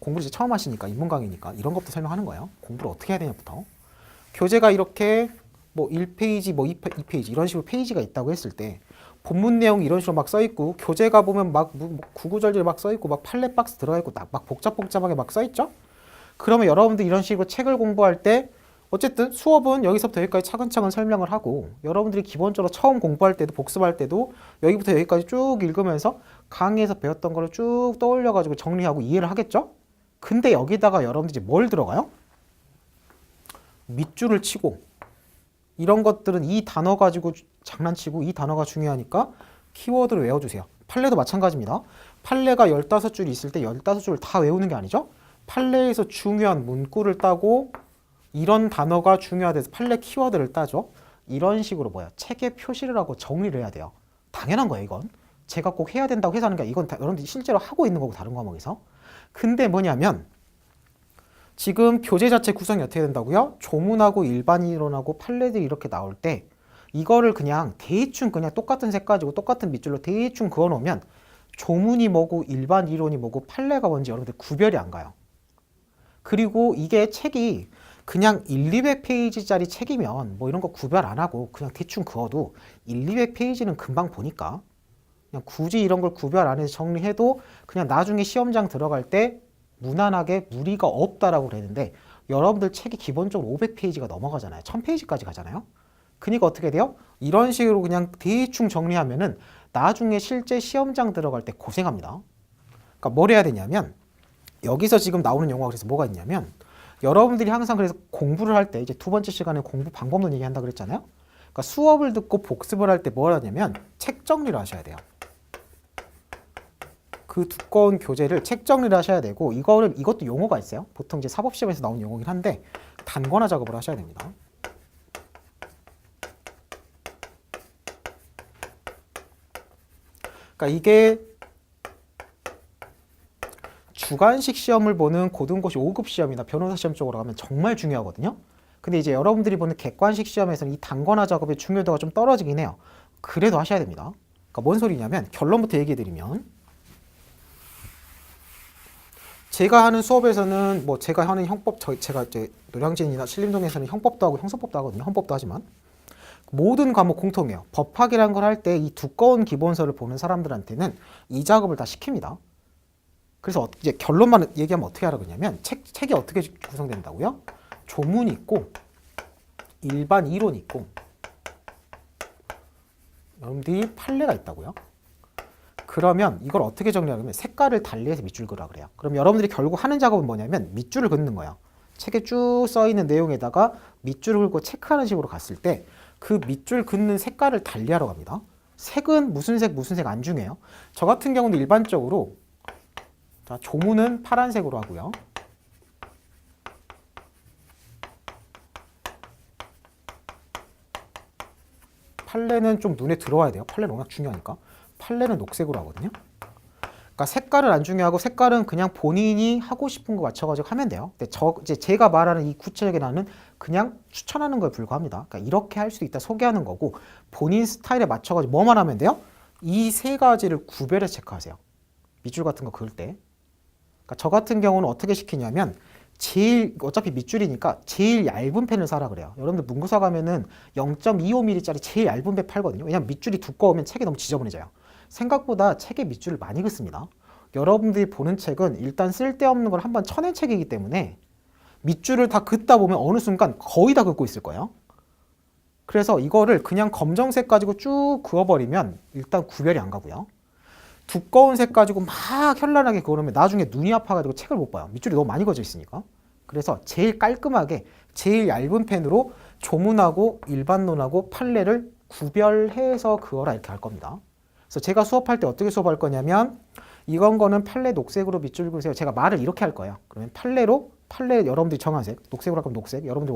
공부를 이제 처음 하시니까 입문 강의니까 이런 것부터 설명하는 거예요. 공부를 어떻게 해야 되냐부터. 교재가 이렇게 뭐 1페이지, 뭐 2페이지 이런 식으로 페이지가 있다고 했을 때 본문 내용이 이런 식으로 막 써있고 교재가 보면 막 구구절절 막 써있고 막 판례 박스 들어가 있고 막 복잡복잡하게 막 써있죠? 그러면 여러분들 이런 식으로 책을 공부할 때 어쨌든 수업은 여기서부터 여기까지 차근차근 설명을 하고 여러분들이 기본적으로 처음 공부할 때도 복습할 때도 여기부터 여기까지 쭉 읽으면서 강의에서 배웠던 거를 쭉 떠올려가지고 정리하고 이해를 하겠죠? 근데 여기다가 여러분들이 뭘 들어가요? 밑줄을 치고 이런 것들은 이 단어 가지고 장난치고 이 단어가 중요하니까 키워드를 외워주세요. 판례도 마찬가지입니다. 판례가 15줄이 있을 때 15줄을 다 외우는 게 아니죠. 판례에서 중요한 문구를 따고 이런 단어가 중요하대서 판례 키워드를 따죠. 이런 식으로 뭐야? 책에 표시를 하고 정리를 해야 돼요. 당연한 거예요, 이건. 제가 꼭 해야 된다고 해서 하는 게 이건 여러분들이 실제로 하고 있는 거고 다른 과목에서. 근데 뭐냐면 지금 교재 자체 구성이 어떻게 된다고요? 조문하고 일반 이론하고 판례들이 이렇게 나올 때 이거를 그냥 대충 그냥 똑같은 색 가지고 똑같은 밑줄로 대충 그어 놓으면 조문이 뭐고 일반 이론이 뭐고 판례가 뭔지 여러분들 구별이 안 가요. 그리고 이게 책이 그냥 1, 200페이지짜리 책이면 뭐 이런 거 구별 안 하고 그냥 대충 그어도 1, 200페이지는 금방 보니까 그냥 굳이 이런 걸 구별 안 해서 정리해도 그냥 나중에 시험장 들어갈 때 무난하게 무리가 없다라고 그랬는데 여러분들 책이 기본적으로 500페이지가 넘어가잖아요. 1000페이지까지 가잖아요. 그러니까 어떻게 돼요? 이런 식으로 그냥 대충 정리하면은 나중에 실제 시험장 들어갈 때 고생합니다. 그러니까 뭘 해야 되냐면 여기서 지금 나오는 용어가 그래서 뭐가 있냐면 여러분들이 항상 그래서 공부를 할 때 이제 두 번째 시간에 공부 방법론 얘기한다 그랬잖아요. 그러니까 수업을 듣고 복습을 할 때 뭘 하냐면 책 정리를 하셔야 돼요. 그 두꺼운 교재를 책 정리를 하셔야 되고 이것도 용어가 있어요. 보통 이제 사법시험에서 나오는 용어긴 한데 단권화 작업을 하셔야 됩니다. 그러니까 이게 주관식 시험을 보는 고등고시 5급 시험이나 변호사 시험 쪽으로 가면 정말 중요하거든요. 근데 이제 여러분들이 보는 객관식 시험에서는 이 단권화 작업의 중요도가 좀 떨어지긴 해요. 그래도 하셔야 됩니다. 그러니까 뭔 소리냐면 결론부터 얘기해 드리면 제가 하는 수업에서는 뭐 제가 하는 형법, 제가 이제 노량진이나 신림동에서는 형법도 하고 형사법도 하거든요. 헌법도 하지만 모든 과목 공통이에요. 법학이라는 걸 할 때 이 두꺼운 기본서를 보는 사람들한테는 이 작업을 다 시킵니다. 그래서 이제 결론만 얘기하면 어떻게 하라고 그러냐면 책이 어떻게 구성된다고요? 조문이 있고 일반 이론이 있고 여러분들이 판례가 있다고요. 그러면 이걸 어떻게 정리하냐면 색깔을 달리해서 밑줄 그으라 그래요. 그럼 여러분들이 결국 하는 작업은 뭐냐면 밑줄을 긋는 거예요. 책에 쭉 써있는 내용에다가 밑줄을 긋고 체크하는 식으로 갔을 때 그 밑줄 긋는 색깔을 달리하러 갑니다. 색은 무슨 색 안 중요해요. 저 같은 경우는 일반적으로 자, 조문은 파란색으로 하고요. 판례는 좀 눈에 들어와야 돼요. 판례는 워낙 중요하니까. 판례는 녹색으로 하거든요. 그러니까 색깔은 안 중요하고 색깔은 그냥 본인이 하고 싶은 거 맞춰가지고 하면 돼요. 근데 이제 제가 말하는 이 구체적인 안은 그냥 추천하는 거에 불과합니다. 그러니까 이렇게 할 수도 있다 소개하는 거고 본인 스타일에 맞춰가지고 뭐만 하면 돼요? 이 세 가지를 구별해서 체크하세요. 밑줄 같은 거 그을 때. 그러니까 저 같은 경우는 어떻게 시키냐면 어차피 밑줄이니까 제일 얇은 펜을 사라 그래요. 여러분들 문구사 가면은 0.25mm짜리 제일 얇은 펜 팔거든요. 왜냐면 밑줄이 두꺼우면 책이 너무 지저분해져요. 생각보다 책에 밑줄을 많이 긋습니다. 여러분들이 보는 책은 일단 쓸데없는 걸 한번 쳐낸 책이기 때문에 밑줄을 다 긋다 보면 어느 순간 거의 다 긋고 있을 거예요. 그래서 이거를 그냥 검정색 가지고 쭉 그어버리면 일단 구별이 안 가고요. 두꺼운 색 가지고 막 현란하게 그으면 나중에 눈이 아파가지고 책을 못 봐요. 밑줄이 너무 많이 그어져 있으니까. 그래서 제일 깔끔하게 제일 얇은 펜으로 조문하고 일반론하고 판례를 구별해서 그어라 이렇게 할 겁니다. 그래서 제가 수업할 때 어떻게 수업할 거냐면 이거는 판례 녹색으로 밑줄 그으세요. 제가 말을 이렇게 할 거예요. 그러면 판례 여러분들이 정한 색, 녹색으로 할 거면 녹색, 여러분들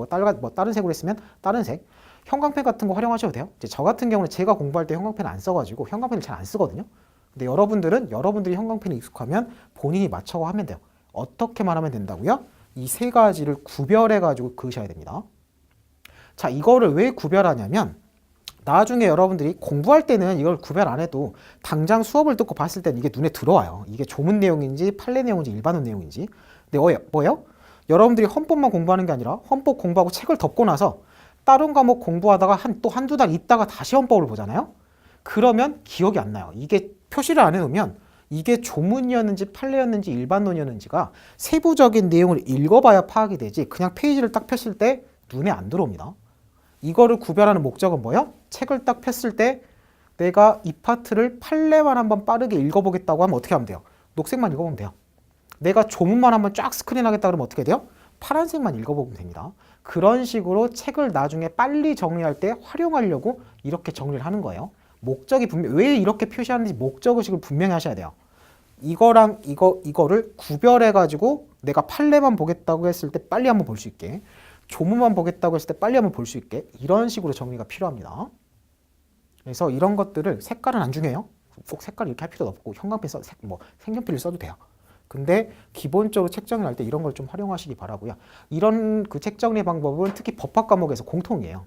다른 색으로 했으면 다른 색. 형광펜 같은 거 활용하셔도 돼요. 이제 저 같은 경우는 제가 공부할 때 형광펜 안 써가지고 형광펜을 잘 안 쓰거든요. 근데 여러분들이 형광펜에 익숙하면 본인이 맞춰 하면 돼요. 어떻게만 하면 된다고요? 이 세 가지를 구별해 가지고 그으셔야 됩니다. 자, 이거를 왜 구별하냐면 나중에 여러분들이 공부할 때는 이걸 구별 안 해도 당장 수업을 듣고 봤을 때는 이게 눈에 들어와요. 이게 조문 내용인지 판례 내용인지 일반론 내용인지. 근데 뭐예요? 여러분들이 헌법만 공부하는 게 아니라 헌법 공부하고 책을 덮고 나서 다른 과목 공부하다가 또 한두 달 있다가 다시 헌법을 보잖아요. 그러면 기억이 안 나요. 이게 표시를 안 해놓으면 이게 조문이었는지 판례였는지 일반론이었는지가 세부적인 내용을 읽어봐야 파악이 되지 그냥 페이지를 딱 폈을 때 눈에 안 들어옵니다. 이거를 구별하는 목적은 뭐예요? 책을 딱 폈을 때 내가 이 파트를 판례만 한번 빠르게 읽어보겠다고 하면 어떻게 하면 돼요? 녹색만 읽어보면 돼요. 내가 조문만 한번 쫙 스크린 하겠다 그러면 어떻게 돼요? 파란색만 읽어보면 됩니다. 그런 식으로 책을 나중에 빨리 정리할 때 활용하려고 이렇게 정리를 하는 거예요. 목적이 왜 이렇게 표시하는지 목적의식을 분명히 하셔야 돼요. 이거랑 이거를 구별해가지고 내가 판례만 보겠다고 했을 때 빨리 한번 볼 수 있게, 조문만 보겠다고 했을 때 빨리 한번 볼 수 있게 이런 식으로 정리가 필요합니다. 그래서 이런 것들을 색깔은 안 중요해요. 꼭 색깔 이렇게 할 필요도 없고 형광펜 색연필을 써도 돼요. 근데 기본적으로 책 정리할 때 이런 걸 좀 활용하시기 바라고요. 이런 그 책 정리 방법은 특히 법학 과목에서 공통이에요.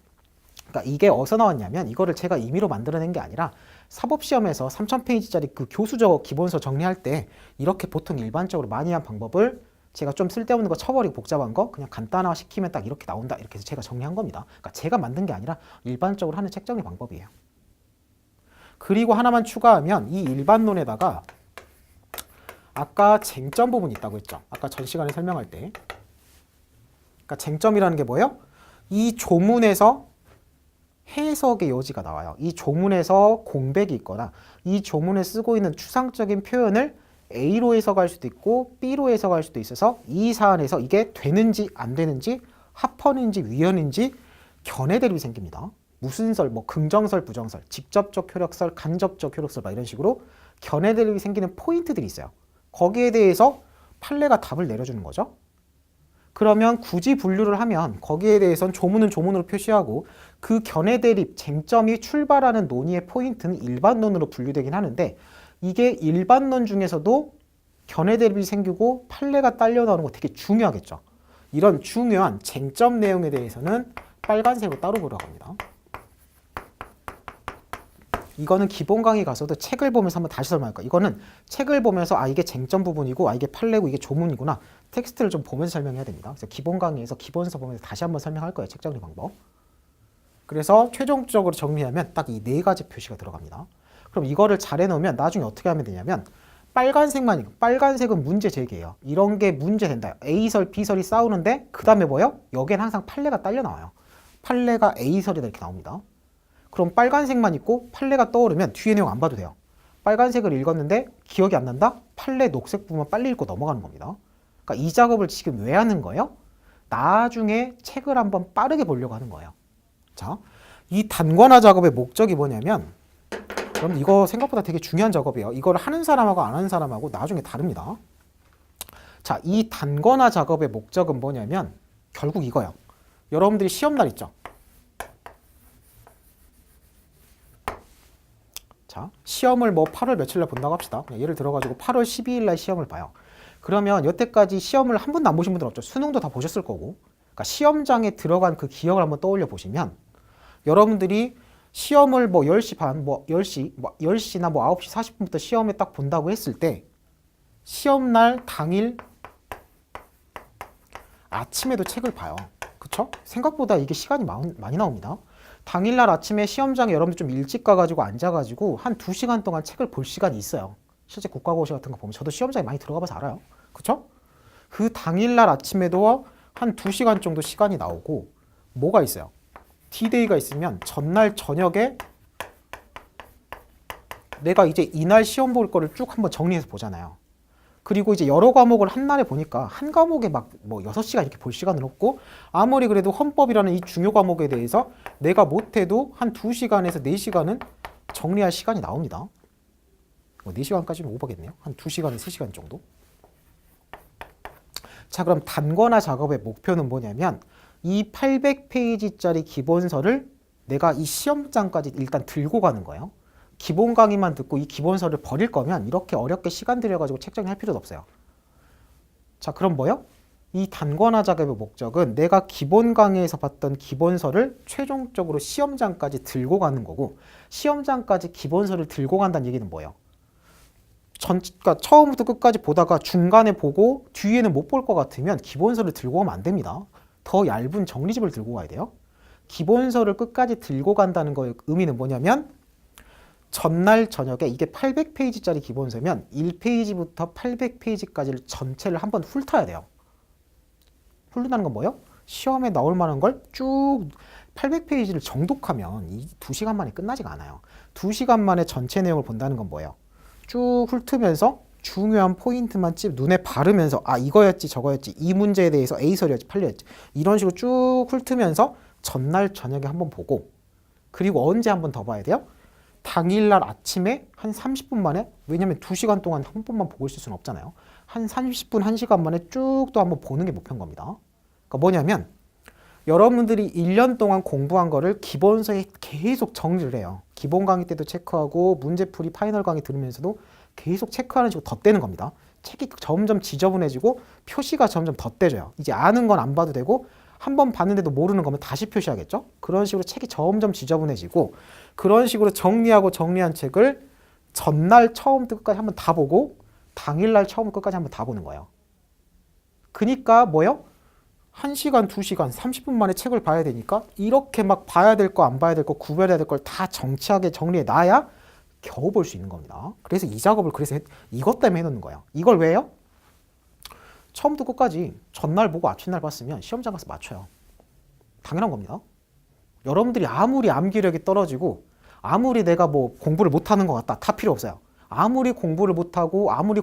그러니까 이게 어디서 나왔냐면 이거를 제가 임의로 만들어낸 게 아니라 사법시험에서 3000페이지짜리 그 교수적 기본서 정리할 때 이렇게 보통 일반적으로 많이 한 방법을 제가 좀 쓸데없는 거 쳐버리고 복잡한 거 그냥 간단화 시키면 딱 이렇게 나온다 이렇게 해서 제가 정리한 겁니다. 그러니까 제가 만든 게 아니라 일반적으로 하는 책 정리 방법이에요. 그리고 하나만 추가하면 이 일반론에다가 아까 쟁점 부분이 있다고 했죠. 아까 전 시간에 설명할 때. 그러니까 쟁점이라는 게 뭐예요? 이 조문에서 해석의 여지가 나와요. 이 조문에서 공백이 있거나 이 조문에 쓰고 있는 추상적인 표현을 A로 해석할 수도 있고 B로 해석할 수도 있어서 이 사안에서 이게 되는지 안 되는지 합헌인지 위헌인지 견해 대립이 생깁니다. 무슨 설, 긍정설, 부정설, 직접적 효력설, 간접적 효력설 이런 식으로 견해 대립이 생기는 포인트들이 있어요. 거기에 대해서 판례가 답을 내려주는 거죠. 그러면 굳이 분류를 하면 거기에 대해서는 조문은 조문으로 표시하고 그 견해 대립, 쟁점이 출발하는 논의의 포인트는 일반론으로 분류되긴 하는데 이게 일반론 중에서도 견해 대립이 생기고 판례가 딸려 나오는 거 되게 중요하겠죠. 이런 중요한 쟁점 내용에 대해서는 빨간색으로 따로 보라고 합니다. 이거는 기본 강의 가서도 책을 보면서 한번 다시 설명할 거예요. 이거는 책을 보면서 이게 쟁점 부분이고 이게 판례고 이게 조문이구나. 텍스트를 좀 보면서 설명해야 됩니다. 그래서 기본 강의에서 기본서 보면서 다시 한번 설명할 거예요. 책 정리 방법. 그래서 최종적으로 정리하면 딱 이 네 가지 표시가 들어갑니다. 그럼 이거를 잘 해놓으면 나중에 어떻게 하면 되냐면 빨간색은 문제 제기예요. 이런 게 문제 된다. A설, B설이 싸우는데 그 다음에 뭐예요? 여기엔 항상 판례가 딸려 나와요. 판례가 A설이다 이렇게 나옵니다. 그럼 빨간색만 있고 판례가 떠오르면 뒤에 내용 안 봐도 돼요. 빨간색을 읽었는데 기억이 안 난다? 판례 녹색 부분만 빨리 읽고 넘어가는 겁니다. 그러니까 이 작업을 지금 왜 하는 거예요? 나중에 책을 한번 빠르게 보려고 하는 거예요. 자, 이 단권화 작업의 목적이 뭐냐면 그럼 이거 생각보다 되게 중요한 작업이에요. 이걸 하는 사람하고 안 하는 사람하고 나중에 다릅니다. 자, 이 단권화 작업의 목적은 뭐냐면 결국 이거예요. 여러분들이 시험날 있죠? 자, 시험을 8월 며칠날 본다고 합시다. 예를 들어가지고 8월 12일날 시험을 봐요. 그러면 여태까지 시험을 한 번도 안 보신 분들 없죠? 수능도 다 보셨을 거고. 그러니까 시험장에 들어간 그 기억을 한번 떠올려 보시면 여러분들이 시험을 10시 반, 10시나 9시 40분부터 시험에 딱 본다고 했을 때 시험날 당일 아침에도 책을 봐요. 그쵸? 생각보다 이게 시간이 많이 나옵니다. 당일날 아침에 시험장에 여러분들 좀 일찍 가가지고 앉아가지고 한 2시간 동안 책을 볼 시간이 있어요. 실제 국가고시 같은 거 보면 저도 시험장에 많이 들어가 봐서 알아요. 그쵸? 그 당일날 아침에도 한 2시간 정도 시간이 나오고 뭐가 있어요? D-Day가 있으면 전날 저녁에 내가 이제 이날 시험 볼 거를 쭉 한번 정리해서 보잖아요. 그리고 이제 여러 과목을 한날에 보니까 한 과목에 6시간 이렇게 볼 시간은 없고 아무리 그래도 헌법이라는 이 중요 과목에 대해서 내가 못해도 한 2시간에서 4시간은 정리할 시간이 나옵니다. 4시간까지는 오버겠네요. 한 2시간에서 3시간 정도. 자, 그럼 단권화 작업의 목표는 뭐냐면 이 800페이지짜리 기본서를 내가 이 시험장까지 일단 들고 가는 거예요. 기본 강의만 듣고 이 기본서를 버릴 거면 이렇게 어렵게 시간 들여가지고 책 정리할 필요도 없어요. 자, 그럼 뭐요? 이 단권화 작업의 목적은 내가 기본 강의에서 봤던 기본서를 최종적으로 시험장까지 들고 가는 거고, 시험장까지 기본서를 들고 간다는 얘기는 뭐예요? 그러니까 처음부터 끝까지 보다가 중간에 보고 뒤에는 못 볼 것 같으면 기본서를 들고 가면 안 됩니다. 더 얇은 정리집을 들고 가야 돼요. 기본서를 끝까지 들고 간다는 거의 의미는 뭐냐면, 전날 저녁에 이게 800페이지짜리 기본서면 1페이지부터 800페이지까지를 전체를 한번 훑어야 돼요. 훑는다는 건 뭐예요? 시험에 나올 만한 걸 쭉 800페이지를 정독하면 이 2시간 만에 끝나지가 않아요. 2시간 만에 전체 내용을 본다는 건 뭐예요? 쭉 훑으면서 중요한 포인트만 눈에 바르면서 아 이거였지 저거였지 이 문제에 대해서 A설이었지 판례였지 이런 식으로 쭉 훑으면서 전날 저녁에 한번 보고, 그리고 언제 한번 더 봐야 돼요? 당일날 아침에 한 30분 만에, 왜냐면 2시간 동안 한 번만 보고 있을 수는 없잖아요. 한 30분, 1시간 만에 쭉 또 한번 보는 게 목표인 겁니다. 그러니까 뭐냐면 여러분들이 1년 동안 공부한 거를 기본서에 계속 정리를 해요. 기본 강의 때도 체크하고 문제풀이 파이널 강의 들으면서도 계속 체크하는 식으로 덧대는 겁니다. 책이 점점 지저분해지고 표시가 점점 덧대져요. 이제 아는 건 안 봐도 되고 한 번 봤는데도 모르는 거면 다시 표시하겠죠? 그런 식으로 책이 점점 지저분해지고, 그런 식으로 정리하고 정리한 책을 전날 처음부터 끝까지 한번 다 보고 당일날 처음부터 끝까지 한번 다 보는 거예요. 그니까 뭐요? 1시간, 2시간, 30분 만에 책을 봐야 되니까 이렇게 막 봐야 될 거, 안 봐야 될 거, 구별해야 될 걸 다 정치하게 정리해 놔야 겨우 볼 수 있는 겁니다. 그래서 이 작업을 이것 때문에 해놓는 거예요. 이걸 왜 해요? 처음부터 끝까지 전날 보고 아침날 봤으면 시험장 가서 맞춰요. 당연한 겁니다. 여러분들이 아무리 암기력이 떨어지고 아무리 내가 뭐 공부를 못하는 것 같다, 다 필요 없어요. 아무리 공부를 못하고 아무리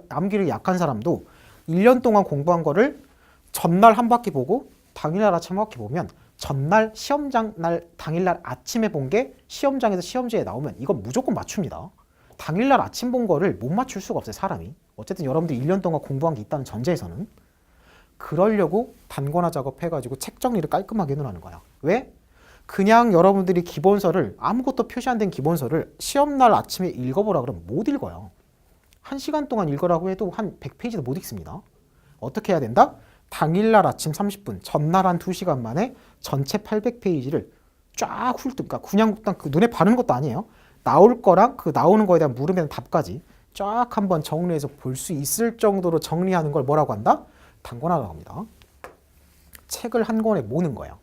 암기력이 약한 사람도 1년 동안 공부한 거를 전날 한 바퀴 보고 당일날 아침 한 바퀴 보면 전날 시험장 날 당일날 아침에 본 게 시험장에서 시험지에 나오면 이건 무조건 맞춥니다. 당일날 아침 본 거를 못 맞출 수가 없어요, 사람이. 어쨌든 여러분들이 1년 동안 공부한 게 있다는 전제에서는. 그러려고 단권화 작업해가지고 책 정리를 깔끔하게 해놓으라는 거야. 왜? 그냥 여러분들이 기본서를 아무것도 표시 안 된 기본서를 시험날 아침에 읽어보라 그러면 못 읽어요. 1시간 동안 읽으라고 해도 한 100페이지도 못 읽습니다. 어떻게 해야 된다? 당일날 아침 30분, 전날 한 2시간 만에 전체 800페이지를 쫙 그러니까 그냥 그 눈에 바르는 것도 아니에요. 나올 거랑 그 나오는 거에 대한 물음에 대한 답까지 쫙 한번 정리해서 볼 수 있을 정도로 정리하는 걸 뭐라고 한다? 단권화라고 합니다. 책을 한 권에 모는 거예요.